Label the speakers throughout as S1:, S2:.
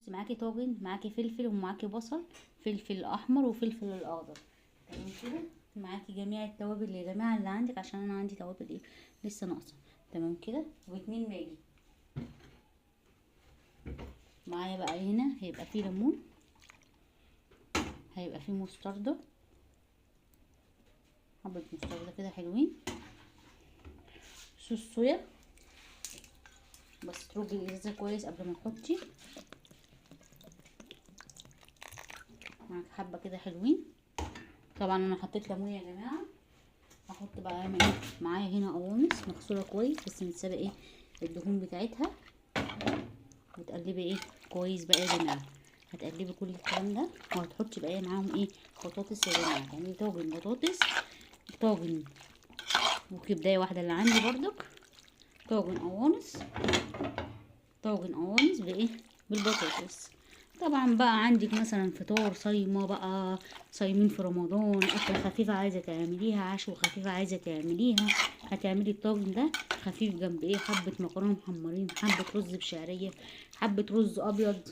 S1: معاكي طاجن، معاكي فلفل ومعاكي بصل، فلفل احمر وفلفل الاخضر. تمام كده. معاكي جميع التوابل يا جماعه اللي عندك، عشان انا عندي توابل ايه لسه ناقصه. تمام كده. واتنين ماجي. معايا بقى هنا هيبقى فيه ليمون، هيبقى فيه مستردة، حبة مستردة كده حلوين، صوص صويا، بس تروجي الازازة كويس قبل ما تحطي. معاك حبة كده حلوين. طبعا انا حطيت ليمون يا جماعة. هحط بقى اعمل ايه معايا هنا قوانص مغسولة كويس، بس متسابة ايه الدهون بتاعتها. وتقلبي ايه كويس بقى يا جماعة. هتقلبي كل الكلام ده، وهتحطي بقى معاهم ايه بطاطس يا جماعة. يعني طاجن بطاطس، طاجن وكبداية واحدة اللي عندي بردك، طاجن قوانص، طاجن قوانص بايه بالبطاطس. طبعا بقى عندك مثلا فطار صايمه بقى، صايمين في رمضان، اكله خفيفه عايزه تعمليها، عشوه خفيفه عايزه تعمليها، هتعملي الطاجن ده خفيف جنب ايه حبه مكرونه محمرين، حبه رز بشعريه، حبه رز ابيض.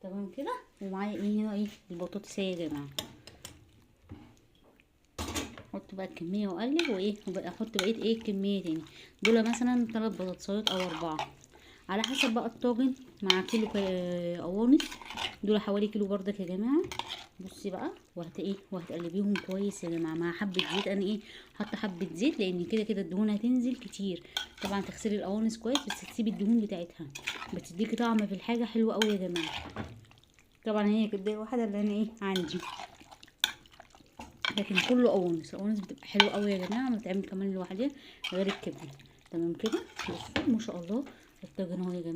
S1: تمام كده. ومعايا ايه هنا ايه البطاطس يا جماعه. احط بقى الكميه واقلب وايه، وبقى احط بقيه ايه كميه تاني. دول مثلا 3 بطاطسات او 4 على حسب بقى الطاجن. مع كيلو قوانص دول حوالي كيلو بردك يا جماعه. بصي بقى وهتقلبيهم كويس يا جماعه مع حبه زيت. انا ايه حاطه حبه زيت لان كده كده الدهون هتنزل كتير. طبعا تغسلي القوانص كويس، بس تسيبي الدهون بتاعتها، بتديكي طعم في الحاجه حلو قوي يا جماعه. طبعا هي كده واحده اللي انا ايه عندي، لكن كله قوانص. القوانص بتبقى حلوه قوي يا جماعه، بتتعمل كمان لوحدها غير الكبده. تمام كده. بصوا ما شاء الله الطاجن اهو يا جماعه.